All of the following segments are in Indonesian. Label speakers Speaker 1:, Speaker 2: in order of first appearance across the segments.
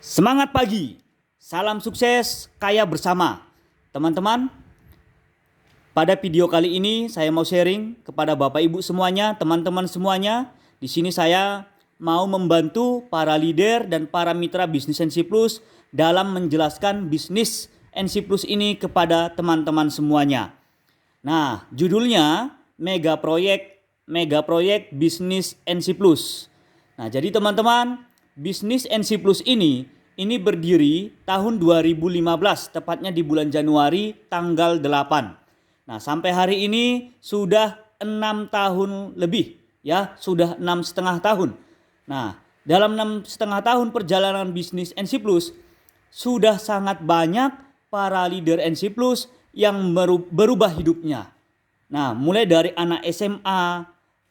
Speaker 1: Semangat pagi, salam sukses, kaya bersama. Teman-teman, pada video kali ini saya mau sharing kepada Bapak Ibu semuanya, teman-teman semuanya. Di sini saya mau membantu para leader dan para mitra bisnis NC Plus dalam menjelaskan bisnis NC Plus ini kepada teman-teman semuanya. Nah, judulnya Mega Proyek Bisnis NC Plus. Nah, jadi teman-teman, bisnis NC Plus ini berdiri tahun 2015, tepatnya di bulan Januari tanggal 8. Nah, sampai hari ini sudah 6 tahun lebih, ya, sudah 6,5 tahun. Nah, dalam 6,5 tahun perjalanan bisnis NC Plus, sudah sangat banyak para leader NC Plus yang berubah hidupnya. Nah, mulai dari anak SMA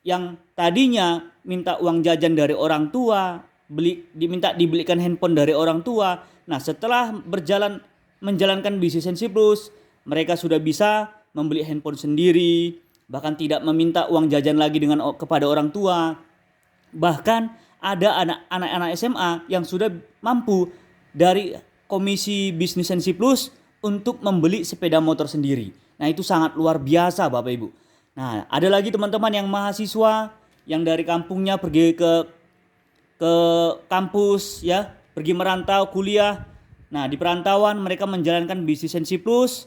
Speaker 1: yang tadinya minta uang jajan dari orang tua, diminta dibelikan handphone dari orang tua. Nah, setelah menjalankan bisnis NC Plus, mereka sudah bisa membeli handphone sendiri, bahkan tidak meminta uang jajan lagi kepada orang tua. Bahkan ada anak-anak SMA yang sudah mampu dari komisi bisnis NC Plus untuk membeli sepeda motor sendiri. Nah, itu sangat luar biasa Bapak Ibu. Nah, ada lagi teman-teman yang mahasiswa yang dari kampungnya pergi ke kampus, ya, pergi merantau kuliah. Nah, di perantauan mereka menjalankan bisnis NC Plus,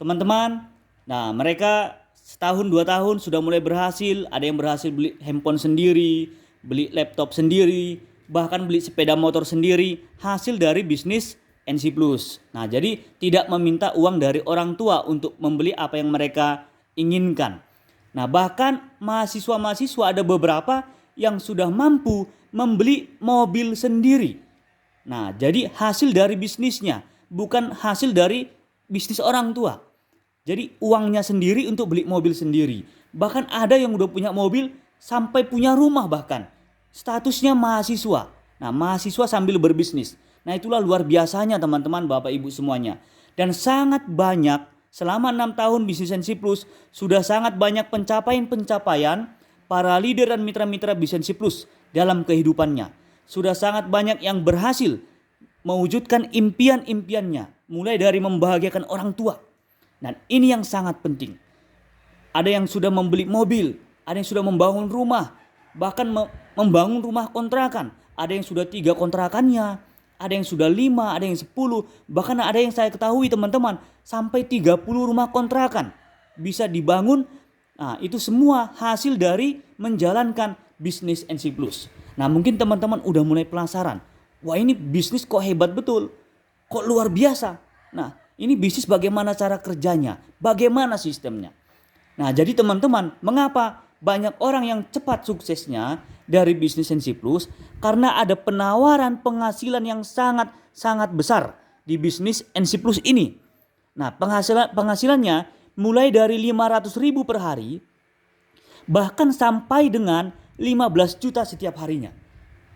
Speaker 1: teman-teman. Nah, mereka setahun 2 tahun sudah mulai berhasil. Ada yang berhasil beli handphone sendiri, beli laptop sendiri, bahkan beli sepeda motor sendiri, hasil dari bisnis NC Plus. Nah, jadi tidak meminta uang dari orang tua untuk membeli apa yang mereka inginkan. Nah, bahkan mahasiswa-mahasiswa ada beberapa yang sudah mampu membeli mobil sendiri. Nah, jadi hasil dari bisnisnya, bukan hasil dari bisnis orang tua. Jadi uangnya sendiri untuk beli mobil sendiri. Bahkan ada yang udah punya mobil sampai punya rumah bahkan. Statusnya mahasiswa. Nah, mahasiswa sambil berbisnis. Nah, itulah luar biasanya teman-teman, Bapak Ibu semuanya. Dan sangat banyak selama 6 tahun bisnis NC Plus sudah sangat banyak pencapaian-pencapaian para leader dan mitra-mitra bisnis NC Plus dalam kehidupannya. Sudah sangat banyak yang berhasil mewujudkan impian-impiannya, mulai dari membahagiakan orang tua. Dan ini yang sangat penting. Ada yang sudah membeli mobil, ada yang sudah membangun rumah, bahkan membangun rumah kontrakan. Ada yang sudah 3 kontrakannya, ada yang sudah 5, ada yang 10, bahkan ada yang saya ketahui teman-teman sampai 30 rumah kontrakan bisa dibangun. Nah, itu semua hasil dari menjalankan bisnis NC Plus. Nah, mungkin teman-teman udah mulai penasaran. Wah, ini bisnis kok hebat betul, kok luar biasa. Nah, ini bisnis bagaimana cara kerjanya, bagaimana sistemnya. Nah, jadi teman-teman, mengapa banyak orang yang cepat suksesnya dari bisnis NC Plus? Karena ada penawaran penghasilan yang sangat besar di bisnis NC Plus ini. Nah, penghasilannya mulai dari 500.000 per hari, bahkan sampai dengan 15 juta setiap harinya.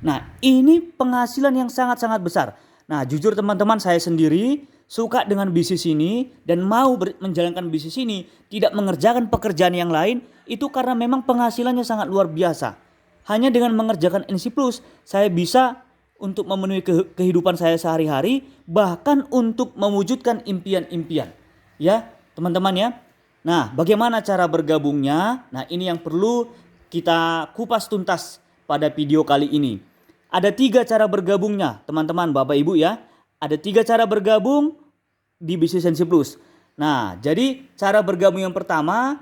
Speaker 1: Nah, ini penghasilan yang sangat besar. Nah, jujur teman-teman, saya sendiri suka dengan bisnis ini dan mau menjalankan bisnis ini, tidak mengerjakan pekerjaan yang lain, itu karena memang penghasilannya sangat luar biasa. Hanya dengan mengerjakan NC Plus, saya bisa untuk memenuhi kehidupan saya sehari-hari, bahkan untuk mewujudkan impian-impian. Ya, teman-teman ya. Nah, bagaimana cara bergabungnya? Nah, ini yang perlu kita kupas tuntas pada video kali ini. Ada 3 cara bergabungnya, teman-teman, Bapak Ibu ya. Ada 3 cara bergabung di bisnis NC Plus. Nah, jadi cara bergabung yang pertama,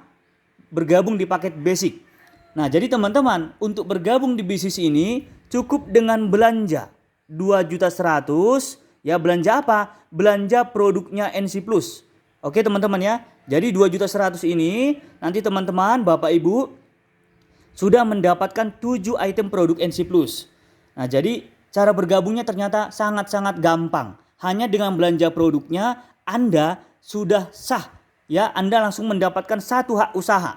Speaker 1: bergabung di paket basic. Nah, jadi teman-teman, untuk bergabung di bisnis ini cukup dengan belanja 2.100.000. Ya, belanja apa? Belanja produknya NC Plus. Oke teman-teman ya. Jadi 2.100.000 ini nanti teman-teman, Bapak Ibu sudah mendapatkan 7 item produk NC Plus. Nah, jadi cara bergabungnya ternyata sangat gampang. Hanya dengan belanja produknya Anda sudah sah. Ya, Anda langsung mendapatkan 1 hak usaha.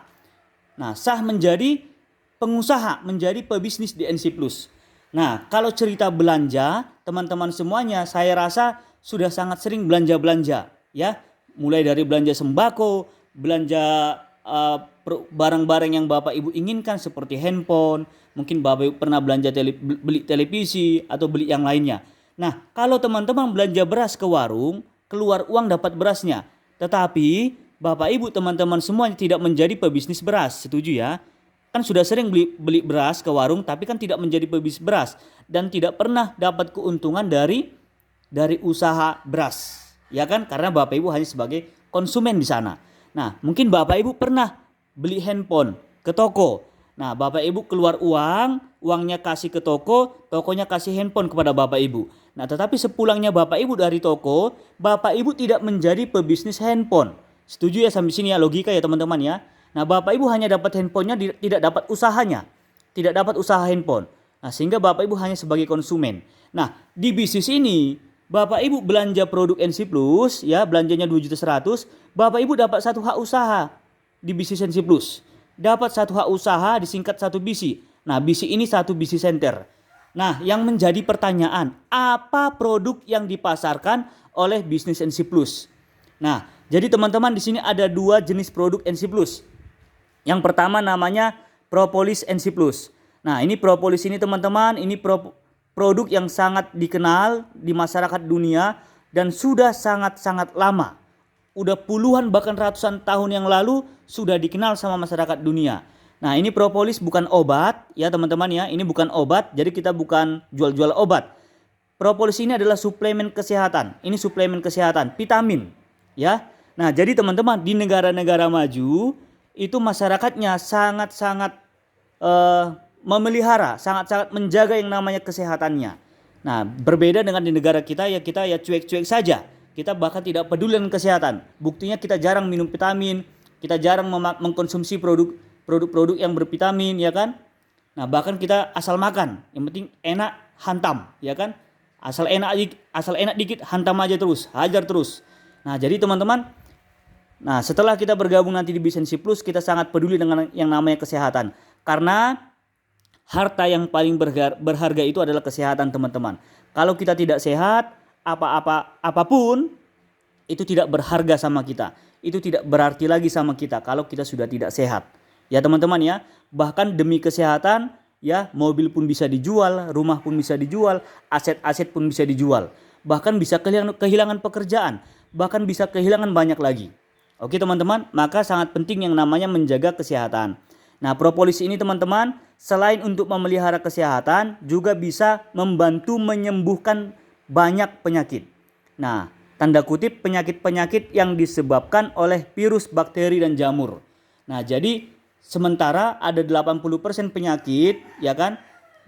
Speaker 1: Nah, sah menjadi pengusaha, menjadi pebisnis di NC Plus. Nah, kalau cerita belanja, teman-teman semuanya saya rasa sudah sangat sering belanja-belanja, ya. Mulai dari belanja sembako, belanja barang-barang yang Bapak Ibu inginkan seperti handphone, mungkin Bapak Ibu pernah belanja beli televisi atau beli yang lainnya. Nah, kalau teman-teman belanja beras ke warung, keluar uang dapat berasnya. Tetapi Bapak Ibu teman-teman semuanya tidak menjadi pebisnis beras, setuju ya? Kan sudah sering beli beras ke warung tapi kan tidak menjadi pebisnis beras dan tidak pernah dapat keuntungan dari usaha beras. Ya kan? Karena Bapak Ibu hanya sebagai konsumen di sana. Nah, mungkin Bapak Ibu pernah beli handphone ke toko. Nah, Bapak Ibu keluar uang, uangnya kasih ke toko, tokonya kasih handphone kepada Bapak Ibu. Nah, tetapi sepulangnya Bapak Ibu dari toko, Bapak Ibu tidak menjadi pebisnis handphone. Setuju ya sampai sini ya, logika ya teman-teman ya. Nah, Bapak Ibu hanya dapat handphonenya, tidak dapat usahanya. Tidak dapat usaha handphone. Nah, sehingga Bapak Ibu hanya sebagai konsumen. Nah, di bisnis ini Bapak Ibu belanja produk NC Plus ya, belanjanya 2.100.000, Bapak Ibu dapat satu hak usaha di bisnis NC Plus. Dapat satu hak usaha disingkat satu BC. Nah, BC ini satu BC center. Nah, yang menjadi pertanyaan, apa produk yang dipasarkan oleh bisnis NC Plus? Nah, jadi teman-teman di sini ada dua jenis produk NC Plus. Yang pertama namanya Propolis NC Plus. Nah, ini Propolis ini teman-teman, ini produk yang sangat dikenal di masyarakat dunia dan sudah sangat-sangat lama. Udah puluhan bahkan ratusan tahun yang lalu sudah dikenal sama masyarakat dunia. Nah, ini propolis bukan obat ya teman-teman ya. Ini bukan obat, jadi kita bukan jual-jual obat. Propolis ini adalah suplemen kesehatan. Ini suplemen kesehatan, vitamin ya. Nah, jadi teman-teman di negara-negara maju itu masyarakatnya sangat-sangat memelihara, sangat-sangat menjaga yang namanya kesehatannya. Nah, berbeda dengan di negara kita ya cuek-cuek saja. Kita bahkan tidak peduli dengan kesehatan. Buktinya kita jarang minum vitamin, kita jarang mengkonsumsi produk-produk yang bervitamin, ya kan? Nah, bahkan kita asal makan, yang penting enak hantam, ya kan? Asal enak dikit hantam aja terus, hajar terus. Nah, jadi teman-teman, nah setelah kita bergabung nanti di Bisnis Plus, kita sangat peduli dengan yang namanya kesehatan. Karena harta yang paling berharga itu adalah kesehatan teman-teman. Kalau kita tidak sehat, apapun itu tidak berharga sama kita. Itu tidak berarti lagi sama kita kalau kita sudah tidak sehat. Ya teman-teman ya, bahkan demi kesehatan ya mobil pun bisa dijual, rumah pun bisa dijual, aset-aset pun bisa dijual. Bahkan bisa kehilangan pekerjaan, bahkan bisa kehilangan banyak lagi. Oke teman-teman, maka sangat penting yang namanya menjaga kesehatan. Nah, propolis ini teman-teman selain untuk memelihara kesehatan juga bisa membantu menyembuhkan banyak penyakit. Nah, tanda kutip penyakit-penyakit yang disebabkan oleh virus, bakteri, dan jamur. Nah, jadi sementara ada 80% penyakit ya kan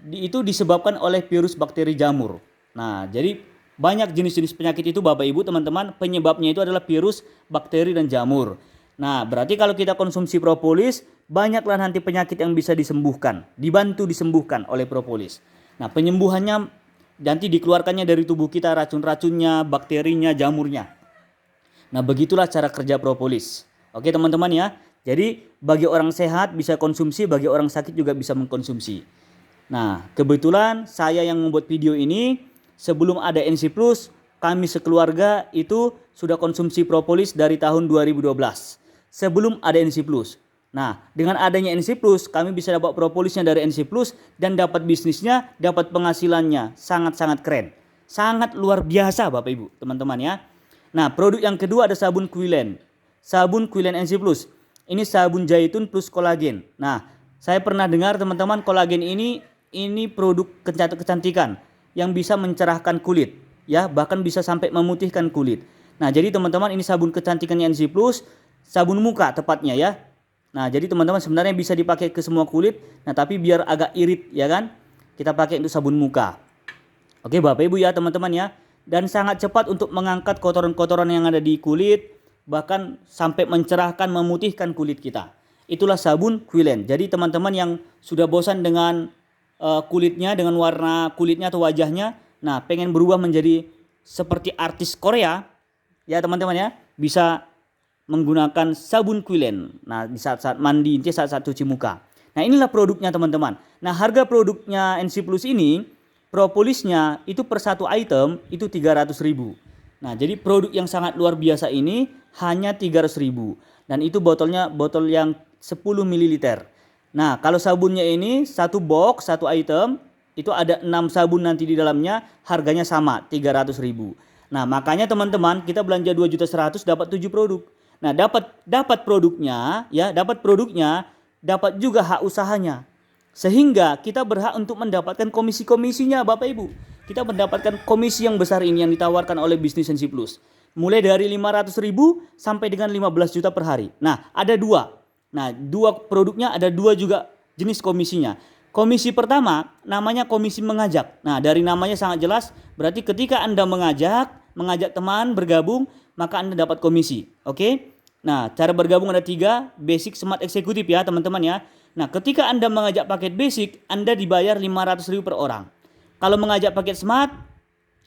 Speaker 1: itu disebabkan oleh virus, bakteri, jamur. Nah, jadi banyak jenis-jenis penyakit itu Bapak Ibu teman-teman penyebabnya itu adalah virus, bakteri, dan jamur. Nah, berarti kalau kita konsumsi propolis banyaklah nanti penyakit yang bisa disembuhkan, dibantu disembuhkan oleh propolis. Nah, penyembuhannya nanti dikeluarkannya dari tubuh kita racun-racunnya, bakterinya, jamurnya. Nah, begitulah cara kerja propolis. Oke teman-teman ya. Jadi bagi orang sehat bisa konsumsi, bagi orang sakit juga bisa mengkonsumsi. Nah, kebetulan saya yang membuat video ini sebelum ada NC Plus, kami sekeluarga itu sudah konsumsi propolis dari tahun 2012. Sebelum ada NC Plus. Nah, dengan adanya NC Plus, kami bisa dapat propolisnya dari NC Plus dan dapat bisnisnya, dapat penghasilannya. Sangat-sangat keren. Sangat luar biasa Bapak Ibu, teman-teman ya. Nah, produk yang kedua ada sabun Quilen. Sabun Quilen NC Plus. Ini sabun zaitun plus kolagen. Nah, saya pernah dengar teman-teman kolagen ini produk kecantikan yang bisa mencerahkan kulit. Ya, bahkan bisa sampai memutihkan kulit. Nah, jadi teman-teman ini sabun kecantikannya NC Plus, sabun muka tepatnya ya. Nah, jadi teman-teman sebenarnya bisa dipakai ke semua kulit. Nah, tapi biar agak irit ya kan, kita pakai untuk sabun muka. Oke Bapak Ibu ya teman-teman ya. Dan sangat cepat untuk mengangkat kotoran-kotoran yang ada di kulit. Bahkan sampai mencerahkan, memutihkan kulit kita. Itulah sabun Quilen. Jadi teman-teman yang sudah bosan dengan kulitnya, dengan warna kulitnya atau wajahnya. Nah, pengen berubah menjadi seperti artis Korea. Ya teman-teman ya, bisa menggunakan sabun Quilen. Nah, di saat-saat mandi, saat-saat cuci muka. Nah, inilah produknya teman-teman. Nah, harga produknya NC Plus ini, propolisnya itu per satu item itu 300.000. Nah, jadi produk yang sangat luar biasa ini hanya 300.000. Dan itu botolnya botol yang 10 ml. Nah, kalau sabunnya ini satu box, satu item Itu ada 6 sabun nanti di dalamnya, harganya sama 300.000. Nah, makanya teman-teman, kita belanja 2.100.000 dapat 7 produk. Nah, dapat produknya ya, dapat juga hak usahanya. Sehingga kita berhak untuk mendapatkan komisi-komisinya Bapak Ibu. Kita mendapatkan komisi yang besar ini yang ditawarkan oleh Bisnis Sensi Plus. Mulai dari 500.000 sampai dengan 15 juta per hari. Nah, ada dua. Nah, dua produknya ada dua juga jenis komisinya. Komisi pertama namanya komisi mengajak. Nah, dari namanya sangat jelas, berarti ketika Anda mengajak teman bergabung, maka Anda dapat komisi. Oke? Nah, cara bergabung ada 3, basic, smart, eksekutif ya teman-teman ya. Nah, ketika Anda mengajak paket basic, Anda dibayar 500.000 per orang. Kalau mengajak paket smart,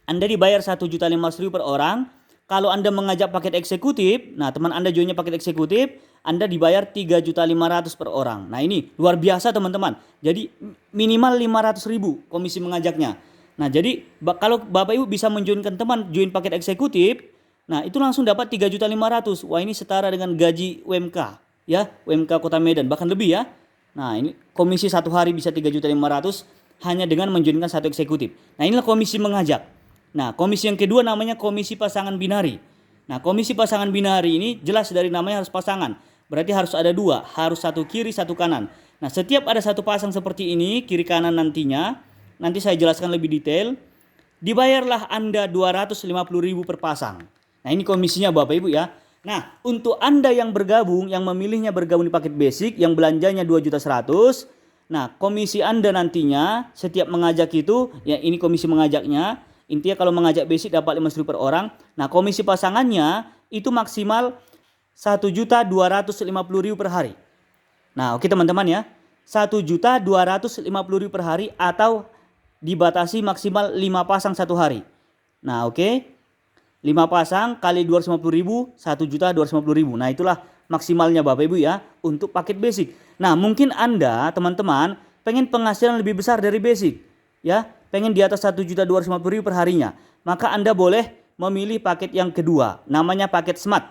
Speaker 1: Anda dibayar 1.500.000 per orang. Kalau Anda mengajak paket eksekutif, nah teman Anda joinnya paket eksekutif, Anda dibayar 3.500.000 per orang. Nah ini luar biasa teman-teman. Jadi minimal 500.000 komisi mengajaknya. Nah jadi kalau Bapak Ibu bisa menjoinkan teman join paket eksekutif, nah itu langsung dapat 3.500.000. Wah ini setara dengan gaji UMK ya, UMK Kota Medan bahkan lebih ya. Nah ini komisi satu hari bisa 3.500.000 hanya dengan menjoinkan satu eksekutif. Nah inilah komisi mengajak. Nah, komisi yang kedua namanya komisi pasangan binari. Nah, komisi pasangan binari ini jelas dari namanya harus pasangan. Berarti harus ada dua, harus satu kiri, satu kanan. Nah, setiap ada satu pasang seperti ini, kiri kanan nantinya, nanti saya jelaskan lebih detail, dibayarlah Anda 250.000 per pasang. Nah, ini komisinya Bapak Ibu ya. Nah, untuk Anda yang bergabung, yang memilihnya bergabung di paket basic, yang belanjanya 2.100.000, nah, komisi Anda nantinya setiap mengajak itu, ya ini komisi mengajaknya. Intinya kalau mengajak basic dapat 5.000 per orang. Nah komisi pasangannya itu maksimal 1.250.000 per hari. Nah oke teman-teman ya. 1.250.000 per hari atau dibatasi maksimal 5 pasang satu hari. Nah oke. 5 pasang kali 250.000, 1.250.000. Nah itulah maksimalnya Bapak Ibu ya untuk paket basic. Nah mungkin Anda teman-teman pengen penghasilan lebih besar dari basic ya. Pengen di atas 1.250.000 per harinya, maka Anda boleh memilih paket yang kedua, namanya paket smart.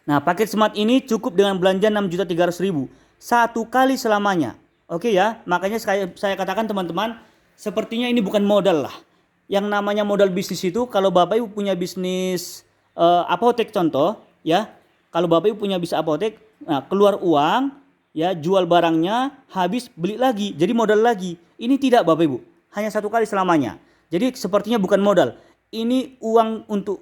Speaker 1: Nah, paket smart ini cukup dengan belanja 6.300.000 satu kali selamanya. Oke ya, makanya saya katakan teman-teman, sepertinya ini bukan modal lah. Yang namanya modal bisnis itu kalau Bapak Ibu punya bisnis apotek contoh, ya. Kalau Bapak Ibu punya bisnis apotek, nah, keluar uang, ya, jual barangnya, habis beli lagi, jadi modal lagi. Ini tidak Bapak Ibu. Hanya satu kali selamanya. Jadi sepertinya bukan modal. Ini uang untuk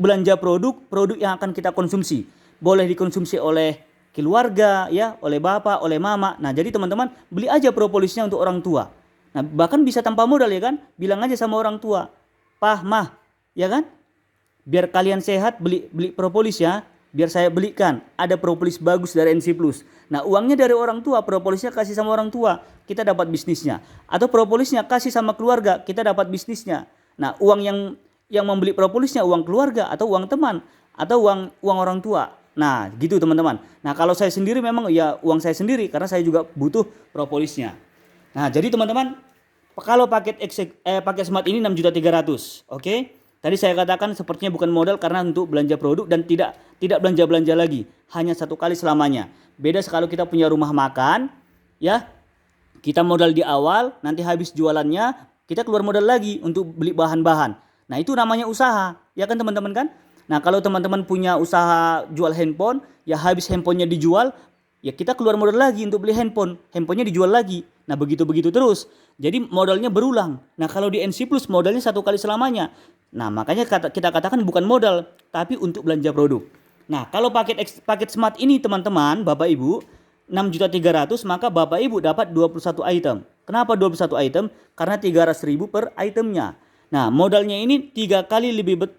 Speaker 1: belanja produk yang akan kita konsumsi. Boleh dikonsumsi oleh keluarga, ya, oleh bapak, oleh mama. Nah, jadi teman-teman beli aja propolisnya untuk orang tua. Nah, bahkan bisa tanpa modal ya kan? Bilang aja sama orang tua, "Pah, Mah, ya kan? Biar kalian sehat beli propolis ya. Biar saya belikan. Ada propolis bagus dari NC Plus." Nah, uangnya dari orang tua, propolisnya kasih sama orang tua, kita dapat bisnisnya. Atau propolisnya kasih sama keluarga, kita dapat bisnisnya. Nah, uang yang membeli propolisnya uang keluarga atau uang teman atau uang orang tua. Nah, gitu teman-teman. Nah, kalau saya sendiri memang ya uang saya sendiri karena saya juga butuh propolisnya. Nah, jadi teman-teman, kalau paket smart ini 6.300.000, oke? Tadi saya katakan sepertinya bukan modal karena untuk belanja produk dan tidak belanja-belanja lagi, hanya satu kali selamanya. Beda kalau kita punya rumah makan, ya. Kita modal di awal, nanti habis jualannya kita keluar modal lagi untuk beli bahan-bahan. Nah, itu namanya usaha, ya kan teman-teman kan? Nah, kalau teman-teman punya usaha jual handphone, ya habis handphonenya dijual, ya kita keluar modal lagi untuk beli handphonenya dijual lagi. Nah, begitu terus. Jadi modalnya berulang. Nah, kalau di NC Plus modalnya satu kali selamanya. Nah, makanya kita katakan bukan modal, tapi untuk belanja produk. Nah, kalau paket smart ini teman-teman, Bapak Ibu, 6.300.000, maka Bapak Ibu dapat 21 item. Kenapa 21 item? Karena 300.000 per itemnya. Nah, modalnya ini 3 kali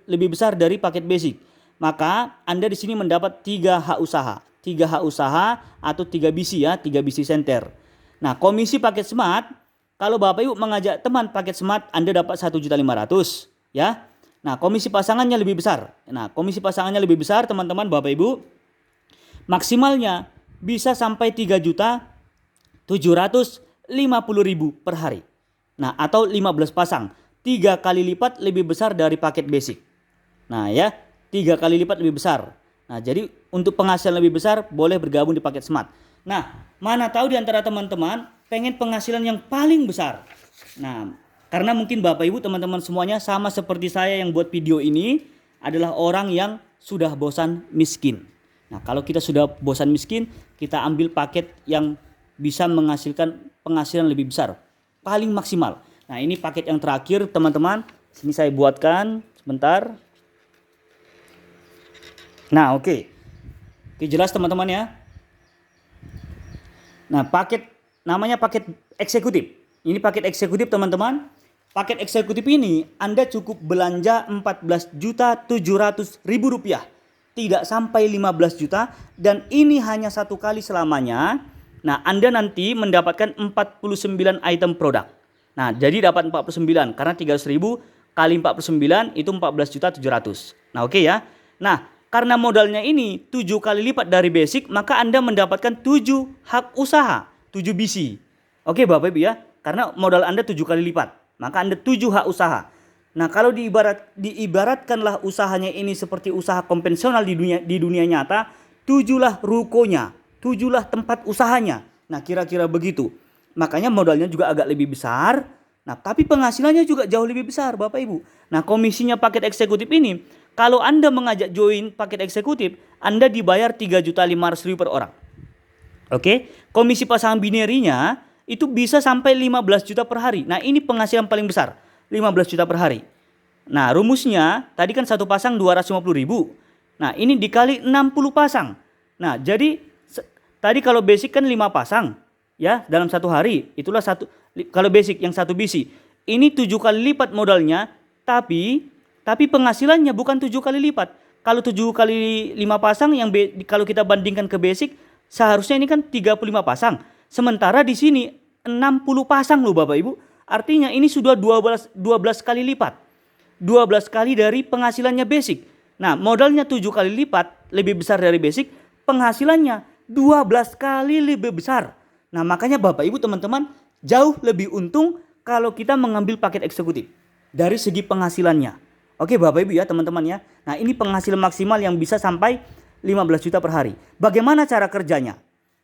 Speaker 1: lebih besar dari paket basic. Maka Anda di sini mendapat 3 hak usaha. 3 hak usaha atau 3 BC ya, 3 BC center. Nah, komisi paket smart, kalau Bapak Ibu mengajak teman paket smart, Anda dapat 1.500.000 ya. Nah, komisi pasangannya lebih besar. Nah, komisi pasangannya lebih besar teman-teman Bapak Ibu. Maksimalnya bisa sampai 3.750.000 per hari. Nah, atau 15 pasang. 3 kali lipat lebih besar dari paket basic. Nah ya, 3 kali lipat lebih besar. Nah, jadi untuk penghasilan lebih besar boleh bergabung di paket smart. Nah, mana tahu di antara teman-teman pengen penghasilan yang paling besar. Nah, karena mungkin Bapak Ibu teman-teman semuanya sama seperti saya yang buat video ini adalah orang yang sudah bosan miskin. Nah, kalau kita sudah bosan miskin, kita ambil paket yang bisa menghasilkan penghasilan lebih besar, paling maksimal. Nah, ini paket yang terakhir teman-teman. Sini saya buatkan sebentar. Nah, oke. Oke, jelas teman-teman ya. Nah, namanya paket eksekutif. Ini paket eksekutif teman-teman. Paket eksekutif ini Anda cukup belanja 14.700.000 rupiah. Tidak sampai 15 juta. Dan ini hanya satu kali selamanya. Nah, Anda nanti mendapatkan 49 item produk. Nah, jadi dapat 49 karena 300.000 kali 49 itu 14.700.000. Nah, oke ya. Nah, karena modalnya ini 7 kali lipat dari basic, maka Anda mendapatkan 7 hak usaha, 7 BC. Oke Bapak Ibu ya. Karena modal Anda 7 kali lipat, maka Anda 7 hak usaha. Nah, kalau diibaratkanlah usahanya ini seperti usaha konvensional di dunia nyata, 7 rukonya, 7 tempat usahanya. Nah, kira-kira begitu. Makanya modalnya juga agak lebih besar. Nah, tapi penghasilannya juga jauh lebih besar Bapak Ibu. Nah, komisinya paket eksekutif ini, kalau Anda mengajak join paket eksekutif, Anda dibayar 3.500.000 per orang. Oke, komisi pasangan binerinya itu bisa sampai 15 juta per hari. Nah, ini penghasilan paling besar, 15 juta per hari. Nah, rumusnya tadi kan satu pasang 250.000. Nah, ini dikali 60 pasang. Nah, jadi tadi kalau basic kan 5 pasang ya dalam satu hari. Itulah kalau basic yang 1 BC. Ini 7 kali lipat modalnya, tapi penghasilannya bukan 7 kali lipat. Kalau 7 kali 5 pasang kalau kita bandingkan ke basic, seharusnya ini kan 35 pasang. Sementara di sini 60 pasang loh Bapak Ibu. Artinya ini sudah 12 kali lipat. 12 kali dari penghasilannya basic. Nah, modalnya 7 kali lipat lebih besar dari basic, penghasilannya 12 kali lebih besar. Nah, makanya Bapak Ibu teman-teman jauh lebih untung kalau kita mengambil paket eksekutif dari segi penghasilannya. Oke Bapak Ibu ya teman-teman ya. Nah, ini penghasilan maksimal yang bisa sampai 15 juta per hari. Bagaimana cara kerjanya?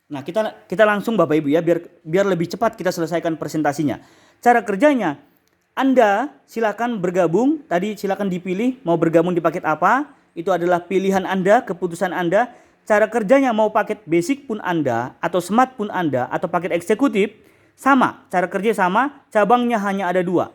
Speaker 1: Nah, kita langsung Bapak Ibu ya biar lebih cepat kita selesaikan presentasinya. Cara kerjanya, Anda silakan bergabung, tadi silakan dipilih mau bergabung di paket apa. Itu adalah pilihan Anda, keputusan Anda. Cara kerjanya mau paket basic pun Anda atau smart pun Anda atau paket eksekutif sama, cara kerja sama, cabangnya hanya ada 2.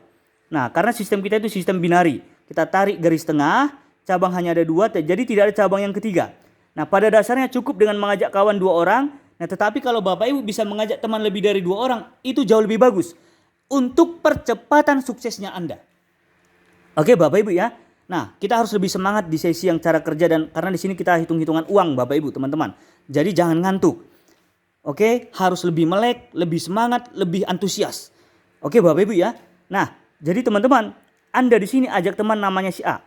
Speaker 1: Nah, karena sistem kita itu sistem binari. Kita tarik garis tengah, cabang hanya ada 2, jadi tidak ada cabang yang ketiga. Nah, pada dasarnya cukup dengan mengajak kawan 2 orang. Nah, tetapi kalau Bapak Ibu bisa mengajak teman lebih dari 2 orang, itu jauh lebih bagus untuk percepatan suksesnya Anda. Oke Bapak Ibu ya. Nah, kita harus lebih semangat di sesi yang cara kerja dan karena di sini kita hitung-hitungan uang Bapak Ibu teman-teman. Jadi jangan ngantuk. Oke, harus lebih melek, lebih semangat, lebih antusias. Oke Bapak Ibu ya. Nah, jadi teman-teman, Anda di sini ajak teman namanya si A.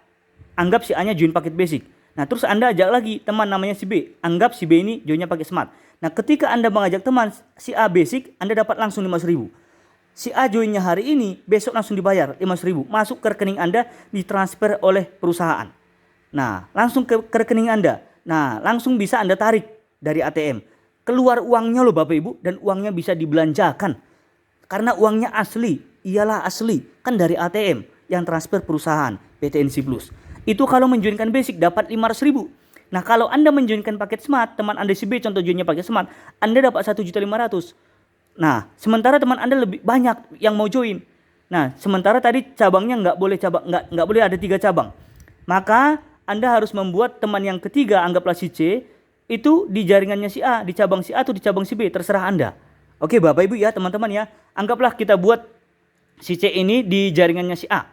Speaker 1: Anggap si A-nya join paket basic. Nah, terus Anda ajak lagi teman namanya si B. Anggap si B ini joinnya pakai smart. Nah, ketika Anda mengajak teman si A basic, Anda dapat langsung 500.000. Si A joinnya hari ini, besok langsung dibayar 500.000. Masuk ke rekening Anda, ditransfer oleh perusahaan. Nah, langsung ke rekening Anda. Nah, langsung bisa Anda tarik dari ATM. Keluar uangnya loh Bapak Ibu, dan uangnya bisa dibelanjakan. Karena uangnya asli, iyalah asli. Kan dari ATM yang transfer perusahaan PTNC Plus. Itu kalau menjoinkan basic dapat 500.000. Nah, kalau Anda menjoinkan paket smart, teman Anda si B contoh joinnya paket smart, Anda dapat 1.500.000. Nah, sementara teman Anda lebih banyak yang mau join. Nah, sementara tadi cabangnya nggak boleh ada 3 cabang. Maka Anda harus membuat teman yang ketiga, anggaplah si C, itu di jaringannya si A, di cabang si A atau di cabang si B, terserah Anda. Oke Bapak Ibu ya teman-teman ya. Anggaplah kita buat si C ini di jaringannya si A.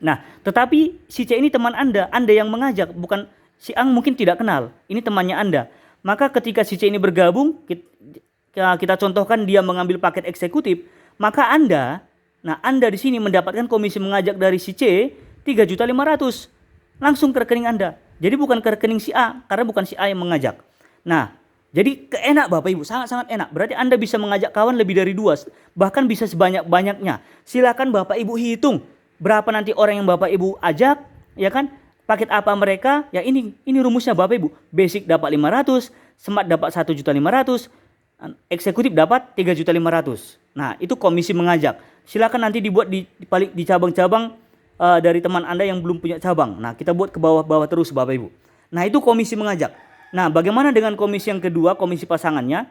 Speaker 1: Nah, tetapi si C ini teman Anda yang mengajak, bukan si A mungkin tidak kenal. Ini temannya Anda. Maka ketika si C ini bergabung, kita contohkan dia mengambil paket eksekutif, maka Anda di sini mendapatkan komisi mengajak dari si C 3.500.000 langsung ke rekening Anda. Jadi bukan ke rekening si A, karena bukan si A yang mengajak. Nah, jadi enak Bapak Ibu, sangat-sangat enak. Berarti Anda bisa mengajak kawan lebih dari 2, bahkan bisa sebanyak-banyaknya. Silakan Bapak Ibu hitung berapa nanti orang yang Bapak Ibu ajak, ya kan? Paket apa mereka? Ya ini rumusnya Bapak Ibu. Basic dapat 500, smart dapat 1.500.000, eksekutif dapat 3.500.000. Nah, itu komisi mengajak. silakan nanti dibuat di cabang-cabang dari teman Anda yang belum punya cabang. Nah, kita buat ke bawah-bawah terus Bapak Ibu. Nah, itu komisi mengajak. Nah, bagaimana dengan komisi yang kedua, komisi pasangannya?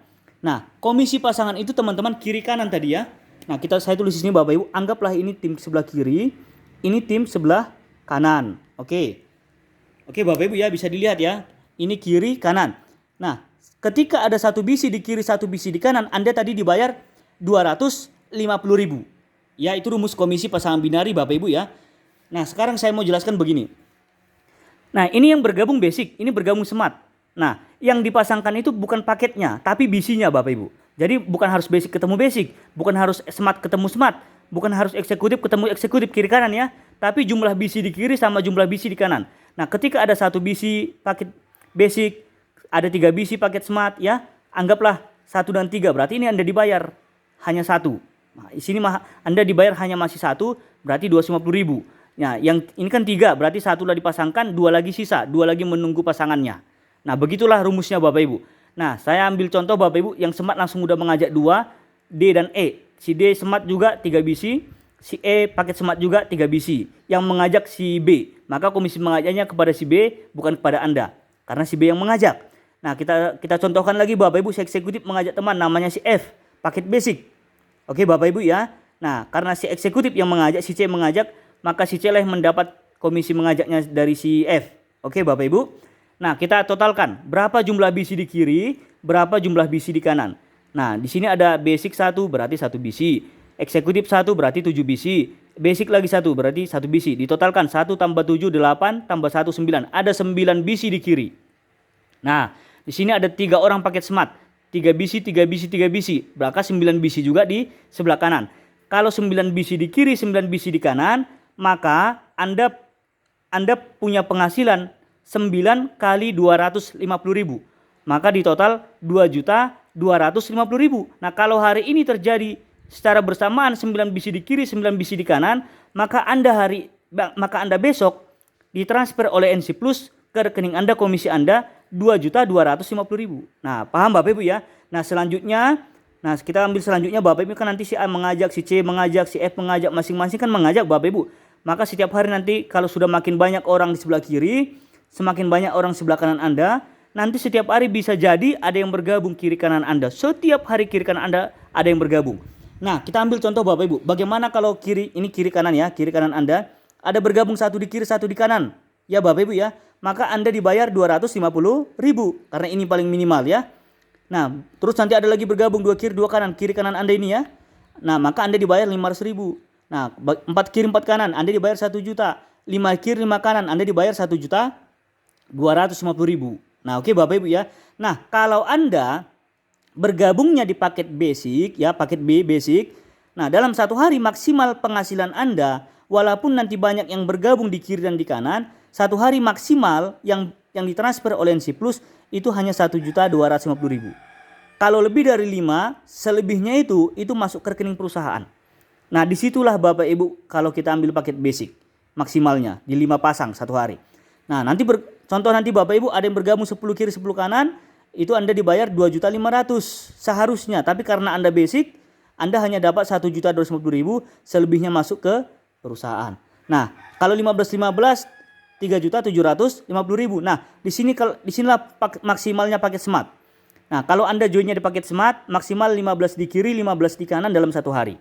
Speaker 1: Nah, komisi pasangan itu teman-teman kiri kanan tadi ya. Nah, saya tulis di sini Bapak Ibu, anggaplah ini tim sebelah kiri, ini tim sebelah kanan. Oke. Oke Bapak Ibu ya, bisa dilihat ya. Ini kiri kanan. Nah, ketika ada satu bisi di kiri, satu bisi di kanan, Anda tadi dibayar 250.000. Ya, itu rumus komisi pasangan binari Bapak Ibu ya. Nah, sekarang saya mau jelaskan begini. Nah, ini yang bergabung basic, ini bergabung smart. Nah, yang dipasangkan itu bukan paketnya, tapi bisinya Bapak Ibu. Jadi bukan harus basic ketemu basic, bukan harus smart ketemu smart, bukan harus eksekutif ketemu eksekutif kiri kanan ya, tapi jumlah bisi di kiri sama jumlah bisi di kanan. Nah, ketika ada satu bisi paket basic, ada 3 bisi paket smart ya, anggaplah 1 dan 3, berarti ini Anda dibayar hanya 1. Nah, di sini Anda dibayar hanya masih 1, berarti 250.000. Nah, yang ini kan 3, berarti 1 lah dipasangkan, 2 lagi sisa, 2 lagi menunggu pasangannya. Nah, begitulah rumusnya Bapak Ibu. Nah, saya ambil contoh Bapak Ibu, yang smart langsung udah mengajak 2, D dan E. Si D smart juga 3 bisi, si E paket smart juga 3 bisi. Yang mengajak si B, maka komisi mengajaknya kepada si B, bukan kepada Anda. Karena si B yang mengajak. Nah, kita contohkan lagi Bapak Ibu, si eksekutif mengajak teman namanya si F, paket basic. Oke Bapak Ibu ya. Nah, karena si eksekutif yang mengajak, si C mengajak, maka si C lah yang mendapat komisi mengajaknya dari si F. Oke Bapak Ibu. Nah, kita totalkan berapa jumlah bisi di kiri, berapa jumlah bisi di kanan. Nah, di sini ada basic 1 berarti 1 bisi, eksekutif 1 berarti 7 bisi, basic lagi 1 berarti 1 bisi. Ditotalkan 1 tambah 7 8 tambah 1 9. Ada 9 bisi di kiri. Nah, di sini ada 3 orang paket smart. 3 bisi, 3 bisi, 3 bisi. Maka 9 bisi juga di sebelah kanan. Kalau 9 bisi di kiri, 9 bisi di kanan, maka Anda punya penghasilan 9 kali 250.000. Maka di total 2.250.000. Nah, kalau hari ini terjadi secara bersamaan 9 bisi di kiri, 9 bisi di kanan, maka Anda besok ditransfer oleh NC Plus ke rekening Anda, komisi Anda 2.250.000. Nah, paham Bapak Ibu ya? Nah, selanjutnya, kita ambil selanjutnya Bapak Ibu, kan nanti si A mengajak, si C mengajak, si F mengajak, masing-masing kan mengajak Bapak Ibu. Maka setiap hari nanti kalau sudah makin banyak orang di sebelah kiri, semakin banyak orang sebelah kanan Anda, nanti setiap hari bisa jadi ada yang bergabung kiri kanan Anda. Setiap hari kiri kanan Anda ada yang bergabung. Nah, kita ambil contoh Bapak Ibu. Bagaimana kalau ini kiri kanan ya, kiri kanan Anda ada bergabung 1 di kiri, 1 di kanan. Ya Bapak Ibu ya. Maka Anda dibayar 250.000 karena ini paling minimal ya. Nah, terus nanti ada lagi bergabung 2 kiri, 2 kanan, kiri kanan Anda ini ya. Nah, maka Anda dibayar 500.000. Nah, 4 kiri, 4 kanan Anda dibayar 1 juta. 5 kiri, 5 kanan Anda dibayar 1.250.000. Nah, oke Bapak Ibu ya. Nah, kalau Anda bergabungnya di paket basic ya, paket B basic. Nah, dalam 1 hari maksimal penghasilan Anda, walaupun nanti banyak yang bergabung di kiri dan di kanan, 1 hari maksimal yang ditransfer oleh NC Plus itu hanya 1.250.000. Kalau lebih dari 5, selebihnya itu masuk ke rekening perusahaan. Nah, disitulah Bapak Ibu kalau kita ambil paket basic maksimalnya di 5 pasang 1 hari. Nah, nanti contoh nanti Bapak Ibu ada yang bergabung 10 kiri 10 kanan, itu Anda dibayar 2.500.000 seharusnya, tapi karena Anda basic, Anda hanya dapat 1.250.000, selebihnya masuk ke perusahaan. Nah, kalau 15 3.750.000. Nah, disinilah maksimalnya paket smart. Nah, kalau Anda joinnya di paket smart, maksimal 15 di kiri, 15 di kanan dalam 1 hari.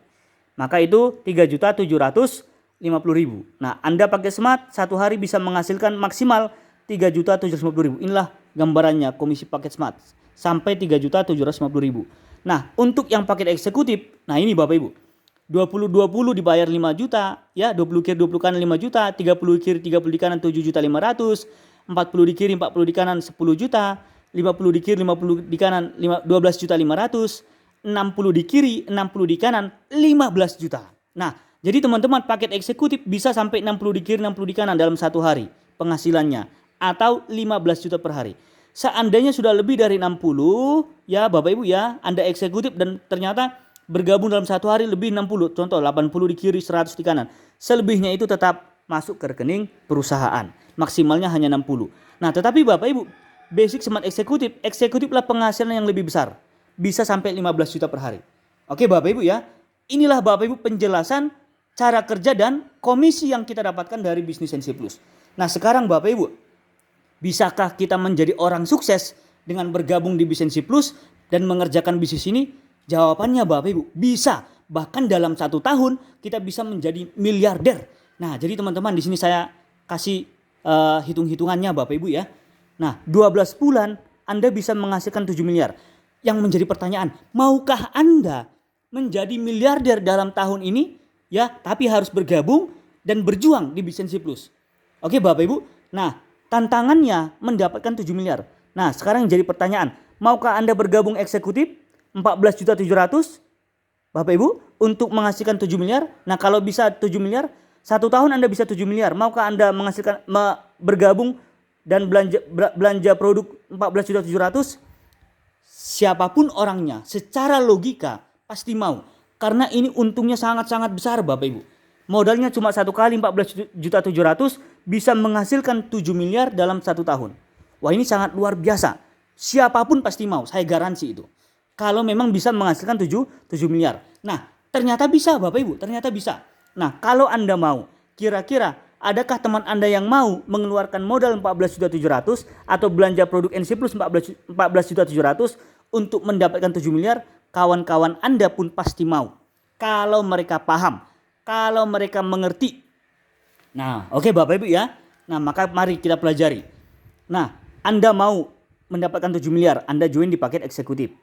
Speaker 1: Maka itu 3.750.000. Nah, Anda pakai smart 1 hari bisa menghasilkan maksimal 3.750.000. Inilah gambarannya komisi paket smart sampai 3.750.000. Nah, untuk yang paket eksekutif, nah ini Bapak Ibu. 20-20 dibayar 5 juta, ya 20 kiri 20 kanan 5 juta, 30 kiri 30 di kanan 7.500.000, 40 di kiri 40 di kanan 10 juta, 50 di kiri 50 di kanan 12.500.000, 60 di kiri 60 di kanan 15 juta. Nah, jadi teman-teman paket eksekutif bisa sampai 60 di kiri 60 di kanan dalam 1 hari penghasilannya, atau 15 juta per hari. Seandainya sudah lebih dari 60, ya Bapak Ibu ya, Anda eksekutif dan ternyata bergabung dalam 1 hari lebih 60, contoh 80 di kiri 100 di kanan, selebihnya itu tetap masuk ke rekening perusahaan, maksimalnya hanya 60. Nah, tetapi Bapak Ibu, basic smart eksekutiflah penghasilan yang lebih besar, bisa sampai 15 juta per hari. Oke Bapak Ibu ya, inilah Bapak Ibu penjelasan cara kerja dan komisi yang kita dapatkan dari bisnis Sensi Plus. Nah sekarang Bapak Ibu, bisakah kita menjadi orang sukses dengan bergabung di Sensi Plus dan mengerjakan bisnis ini? Jawabannya Bapak Ibu, bisa. Bahkan dalam 1 tahun kita bisa menjadi miliarder. Nah jadi teman-teman di sini saya kasih hitung-hitungannya Bapak Ibu ya. Nah 12 bulan Anda bisa menghasilkan 7 miliar. Yang menjadi pertanyaan, maukah Anda menjadi miliarder dalam tahun ini? Ya, tapi harus bergabung dan berjuang di Sensi Plus. Oke Bapak Ibu. Nah, tantangannya mendapatkan 7 miliar. Nah, sekarang jadi pertanyaan, maukah Anda bergabung eksekutif 14.700.000 Bapak Ibu untuk menghasilkan 7 miliar? Nah, kalau bisa 7 miliar, 1 tahun Anda bisa 7 miliar. Maukah Anda menghasilkan bergabung dan belanja produk 14.700.000? Siapapun orangnya, secara logika pasti mau. Karena ini untungnya sangat-sangat besar Bapak Ibu. Modalnya cuma 1 kali 14.700.000 bisa menghasilkan 7 miliar dalam 1 tahun. Wah ini sangat luar biasa. Siapapun pasti mau, saya garansi itu. Kalau memang bisa menghasilkan 7 miliar. Nah ternyata bisa Bapak Ibu, ternyata bisa. Nah kalau Anda mau, kira-kira adakah teman Anda yang mau mengeluarkan modal 14.700.000 atau belanja produk NC Plus 14.700.000 untuk mendapatkan 7 miliar? Kawan-kawan Anda pun pasti mau. Kalau mereka paham, kalau mereka mengerti. Nah, oke Bapak Ibu ya. Nah, maka mari kita pelajari. Nah, Anda mau mendapatkan 7 miliar, Anda join di paket eksekutif.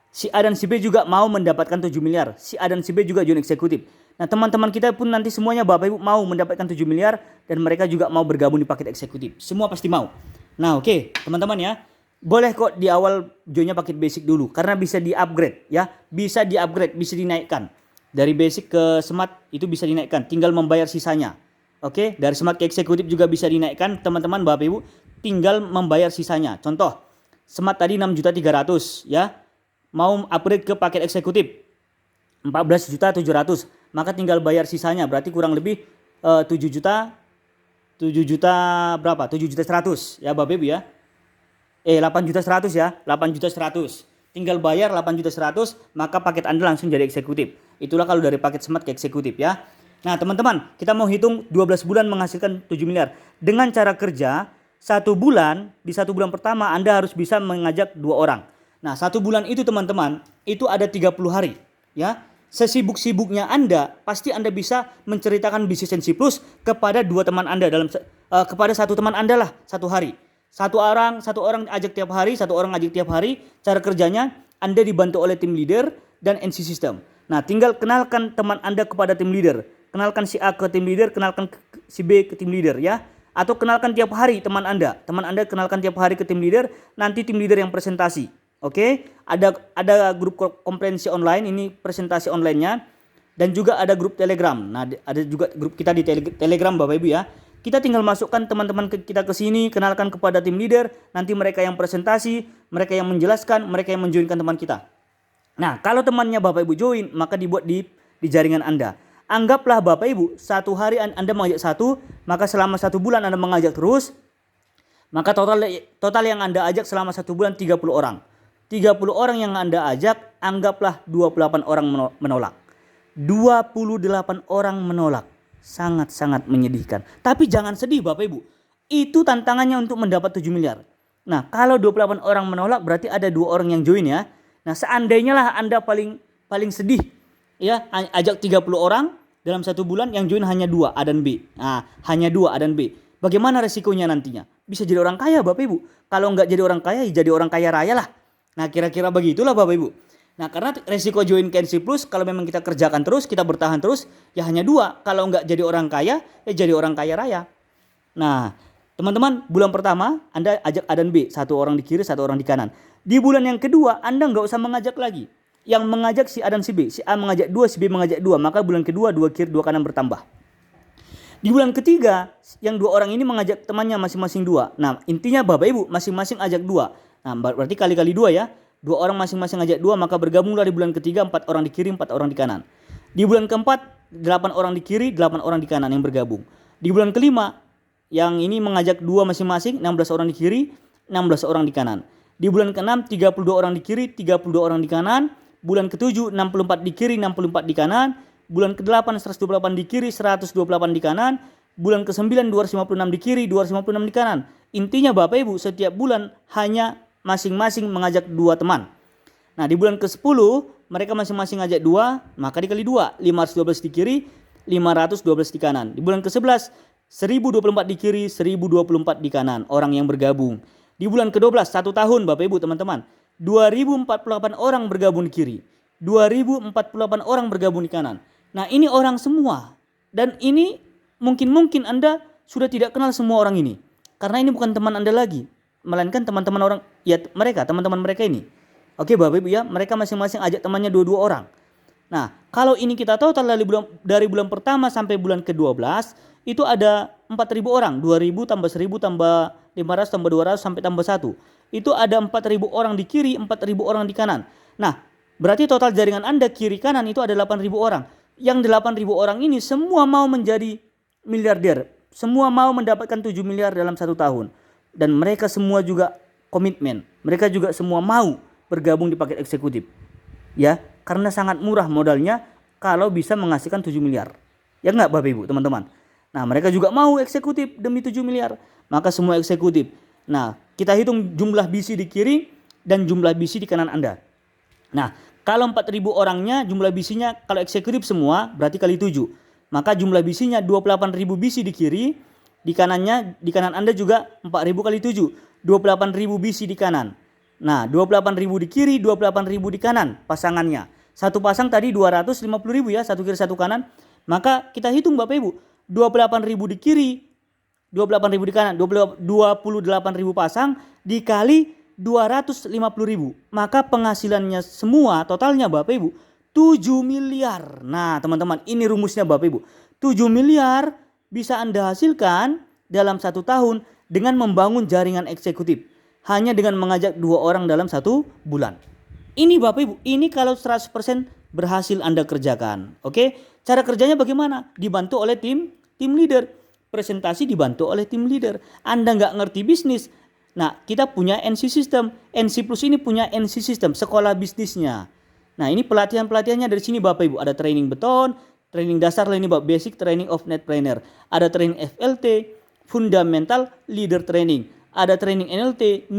Speaker 1: Si A dan si B juga mau mendapatkan 7 miliar. Si A dan si B juga join eksekutif. Nah, teman-teman kita pun nanti semuanya Bapak Ibu mau mendapatkan 7 miliar dan mereka juga mau bergabung di paket eksekutif. Semua pasti mau. Nah, oke, teman-teman ya. Boleh kok di awal joinnya paket basic dulu karena bisa di-upgrade ya. Bisa di-upgrade, bisa dinaikkan. Dari basic ke smart itu bisa dinaikkan, tinggal membayar sisanya. Oke, dari smart ke eksekutif juga bisa dinaikkan, teman-teman Bapak Ibu, tinggal membayar sisanya. Contoh, smart tadi 6.300.000 ya. Mau upgrade ke paket eksekutif 14.700.000, maka tinggal bayar sisanya, berarti kurang lebih 7 juta berapa? 7.100.000 ya Bapak Ibu ya. 8.100.000 ya, 8.100.000. Tinggal bayar 8.100.000, maka paket Anda langsung jadi eksekutif. Itulah kalau dari paket smart ke eksekutif ya. Nah, teman-teman, kita mau hitung 12 bulan menghasilkan 7 miliar. Dengan cara kerja, 1 bulan, di 1 bulan pertama Anda harus bisa mengajak 2 orang. Nah, 1 bulan itu teman-teman, itu ada 30 hari ya. Sesibuk-sibuknya Anda, pasti Anda bisa menceritakan bisnis Sensi Plus kepada 2 teman Anda kepada 1 teman Anda lah 1 hari. Satu orang ajak tiap hari, 1 orang ajak tiap hari. Cara kerjanya Anda dibantu oleh tim leader dan NC System. Nah, tinggal kenalkan teman Anda kepada tim leader. Kenalkan si A ke tim leader, kenalkan si B ke tim leader ya. Atau kenalkan tiap hari teman Anda. Teman Anda kenalkan tiap hari ke tim leader, nanti tim leader yang presentasi. Oke? Ada grup komprehensi online, ini presentasi online-nya. Dan juga ada grup Telegram. Nah, ada juga grup kita di Telegram Bapak Ibu ya. Kita tinggal masukkan teman-teman kita ke sini, kenalkan kepada tim leader, nanti mereka yang presentasi, mereka yang menjelaskan, mereka yang menjoinkan teman kita. Nah, kalau temannya Bapak Ibu join, maka dibuat di jaringan Anda. Anggaplah Bapak Ibu, 1 hari Anda mengajak 1, maka selama 1 bulan Anda mengajak terus, maka total yang Anda ajak selama 1 bulan 30 orang. 30 orang yang Anda ajak, anggaplah 28 orang menolak. 28 orang menolak. Sangat-sangat menyedihkan. Tapi jangan sedih Bapak Ibu. Itu tantangannya untuk mendapat 7 miliar. Nah, kalau 28 orang menolak berarti ada 2 orang yang join ya. Nah, seandainya lah Anda paling sedih ya, ajak 30 orang dalam 1 bulan yang join hanya 2 A dan B. Nah, hanya 2 A dan B. Bagaimana resikonya nantinya? Bisa jadi orang kaya Bapak Ibu. Kalau enggak jadi orang kaya, ya jadi orang kaya raya lah. Nah, kira-kira begitulah Bapak Ibu. Nah, karena resiko join Sensi Plus kalau memang kita kerjakan terus, kita bertahan terus, ya hanya 2. Kalau enggak jadi orang kaya, ya jadi orang kaya raya. Nah, teman-teman, bulan pertama Anda ajak A dan B, 1 orang di kiri, 1 orang di kanan. Di bulan yang kedua Anda enggak usah mengajak lagi. Yang mengajak si A dan si B. Si A mengajak 2, si B mengajak 2. Maka bulan kedua 2 kiri, 2 kanan bertambah. Di bulan ketiga, yang 2 orang ini mengajak temannya masing-masing 2. Nah, intinya Bapak Ibu masing-masing ajak 2. Nah, berarti kali-kali 2 ya. 2 orang masing-masing ajak 2, maka bergabunglah di bulan ketiga 4 orang di kiri, 4 orang di kanan. Di bulan keempat 8 orang di kiri, 8 orang di kanan yang bergabung. Di bulan kelima yang ini mengajak 2 masing-masing, 16 orang di kiri, 16 orang di kanan. Di bulan ke-6 32 orang di kiri, 32 orang di kanan. bulan ke-7 64 di kiri, 64 di kanan, bulan ke-8 128 di kiri, 128 di kanan, bulan ke-9 256 di kiri, 256 di kanan. Intinya Bapak Ibu, setiap bulan hanya masing-masing mengajak 2 teman. Nah, di bulan ke-10 mereka masing-masing ngajak 2, maka dikali 2, 512 di kiri, 512 di kanan. Di bulan ke-11 1024 di kiri, 1024 di kanan orang yang bergabung. Di bulan ke-12 1 tahun Bapak Ibu teman-teman, 2048 orang bergabung di kiri, 2048 orang bergabung di kanan. Nah, ini orang semua. Dan ini mungkin Anda sudah tidak kenal semua orang ini. Karena ini bukan teman Anda lagi, melainkan teman-teman orang, ya mereka, teman-teman mereka ini. Oke Bapak Ibu ya, mereka masing-masing ajak temannya 2 orang. Nah, kalau ini kita total dari bulan pertama sampai bulan ke-12, itu ada 4.000 orang. 2.000 tambah 1.000 tambah 500 tambah 200 sampai tambah 1. Itu ada 4.000 orang di kiri, 4.000 orang di kanan. Nah, berarti total jaringan Anda kiri kanan itu ada 8.000 orang. Yang 8.000 orang ini semua mau menjadi miliarder. Semua mau mendapatkan 7 miliar dalam 1 tahun. Dan mereka semua juga komitmen. Mereka juga semua mau bergabung di paket eksekutif. Ya, karena sangat murah modalnya kalau bisa menghasilkan 7 miliar. Ya enggak Bapak Ibu, teman-teman. Nah, mereka juga mau eksekutif demi 7 miliar. Maka semua eksekutif. Nah, kita hitung jumlah BC di kiri dan jumlah BC di kanan Anda. Nah, kalau 4.000 orangnya jumlah BC-nya kalau eksekutif semua berarti kali 7. Maka jumlah BC-nya 28.000 BC di kiri, di kanan Anda juga 4.000 kali 7, 28.000 BC di kanan. Nah, 28.000 di kiri, 28.000 di kanan pasangannya. Satu pasang tadi 250.000 ya, satu kiri satu kanan. Maka kita hitung Bapak Ibu, 28.000 di kiri, 28.000 di kanan, 28.000 pasang dikali 250.000. Maka penghasilannya semua totalnya Bapak Ibu 7 miliar. Nah, teman-teman, ini rumusnya Bapak Ibu. 7 miliar bisa Anda hasilkan dalam 1 tahun dengan membangun jaringan eksekutif. Hanya dengan mengajak 2 orang dalam 1 bulan. Ini Bapak Ibu, ini kalau 100% berhasil Anda kerjakan. Oke, cara kerjanya bagaimana? Dibantu oleh tim leader. Presentasi dibantu oleh tim leader. Anda nggak ngerti bisnis. Nah, kita punya NC System. NC Plus ini punya NC System, sekolah bisnisnya. Nah, ini pelatihan-pelatihannya dari sini Bapak Ibu. Ada training beton, training dasar ini basic training of netpreneur. Ada training FLT, fundamental leader training. Ada training NLT,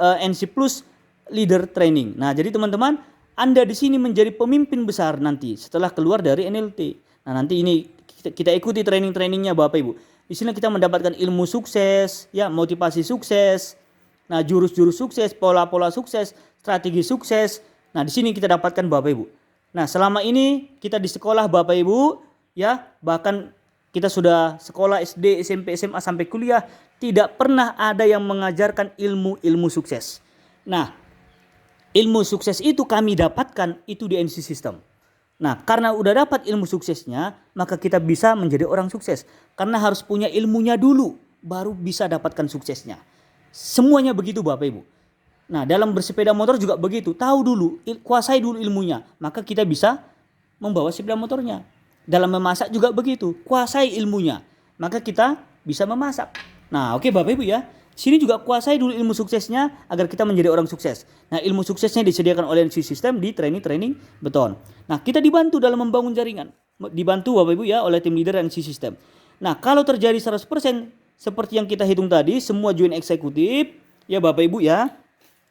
Speaker 1: NC Plus leader training. Nah, jadi teman-teman, Anda di sini menjadi pemimpin besar nanti setelah keluar dari NLT. Nah, nanti ini kita ikuti training-trainingnya Bapak Ibu. Di sini kita mendapatkan ilmu sukses, ya, motivasi sukses. Nah, jurus-jurus sukses, pola-pola sukses, strategi sukses. Nah, di sini kita dapatkan Bapak Ibu. Nah, selama ini kita di sekolah Bapak Ibu, ya, bahkan kita sudah sekolah SD, SMP, SMA sampai kuliah, tidak pernah ada yang mengajarkan ilmu-ilmu sukses. Nah, ilmu sukses itu kami dapatkan itu di NC System. Nah, karena udah dapat ilmu suksesnya, maka kita bisa menjadi orang sukses. Karena harus punya ilmunya dulu, baru bisa dapatkan suksesnya. Semuanya begitu Bapak Ibu. Nah, dalam bersepeda motor juga begitu. Tahu dulu, kuasai dulu ilmunya, maka kita bisa membawa sepeda motornya. Dalam memasak juga begitu, kuasai ilmunya, maka kita bisa memasak. Nah, oke Bapak Ibu ya. Sini juga kuasai dulu ilmu suksesnya agar kita menjadi orang sukses. Nah, ilmu suksesnya disediakan oleh NC System di training beton. Nah, kita dibantu dalam membangun jaringan. Dibantu Bapak Ibu ya oleh tim leader NC System. Nah, kalau terjadi 100% seperti yang kita hitung tadi, semua join eksekutif, ya Bapak Ibu ya.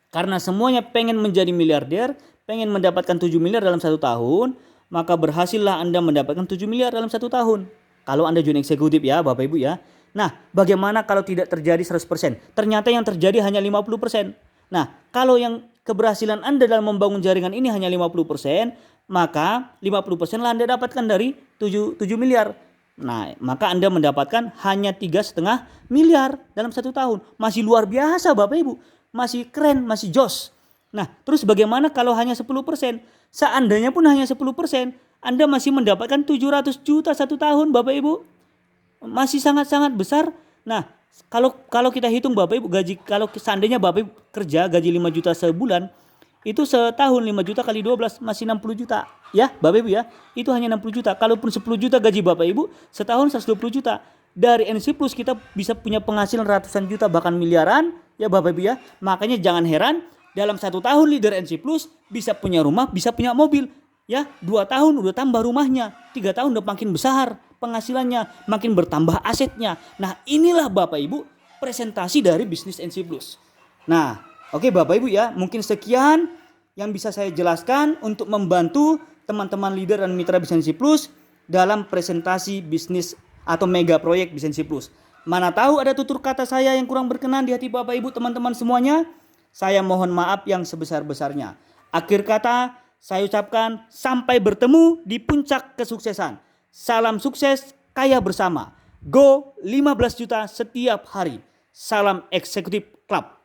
Speaker 1: Karena semuanya pengen menjadi miliarder, pengen mendapatkan 7 miliar dalam 1 tahun, maka berhasillah Anda mendapatkan 7 miliar dalam 1 tahun. Kalau Anda join eksekutif ya Bapak Ibu ya. Nah, bagaimana kalau tidak terjadi 100%? Ternyata yang terjadi hanya 50%. Nah, kalau yang keberhasilan Anda dalam membangun jaringan ini hanya 50%, maka 50% lah Anda dapatkan dari 7 miliar. Nah, maka Anda mendapatkan hanya 3,5 miliar dalam 1 tahun. Masih luar biasa Bapak Ibu. Masih keren, masih jos. Nah, terus bagaimana kalau hanya 10%? Seandainya pun hanya 10%, Anda masih mendapatkan 700 juta 1 tahun Bapak Ibu. Masih sangat-sangat besar. Nah, kalau kita hitung Bapak Ibu gaji, kalau seandainya Bapak Ibu kerja gaji 5 juta sebulan, itu setahun 5 juta kali 12 masih 60 juta. Ya Bapak Ibu ya, itu hanya 60 juta. Kalaupun 10 juta gaji Bapak Ibu, setahun 120 juta. Dari NC Plus kita bisa punya penghasilan ratusan juta bahkan miliaran ya Bapak Ibu ya. Makanya jangan heran Dalam 1 tahun leader NC Plus bisa punya rumah, bisa punya mobil. Ya, 2 tahun udah tambah rumahnya, 3 tahun udah makin besar penghasilannya, makin bertambah asetnya. Nah, inilah Bapak Ibu presentasi dari bisnis NC Plus. Nah, oke Bapak Ibu ya, mungkin sekian yang bisa saya jelaskan untuk membantu teman-teman leader dan mitra bisnis NC Plus dalam presentasi bisnis atau mega proyek bisnis NC Plus. Mana tahu ada tutur kata saya yang kurang berkenan di hati Bapak Ibu teman-teman semuanya. Saya mohon maaf yang sebesar-besarnya. Akhir kata, saya ucapkan sampai bertemu di puncak kesuksesan. Salam sukses, kaya bersama. Go 15 juta setiap hari. Salam Eksekutif Club.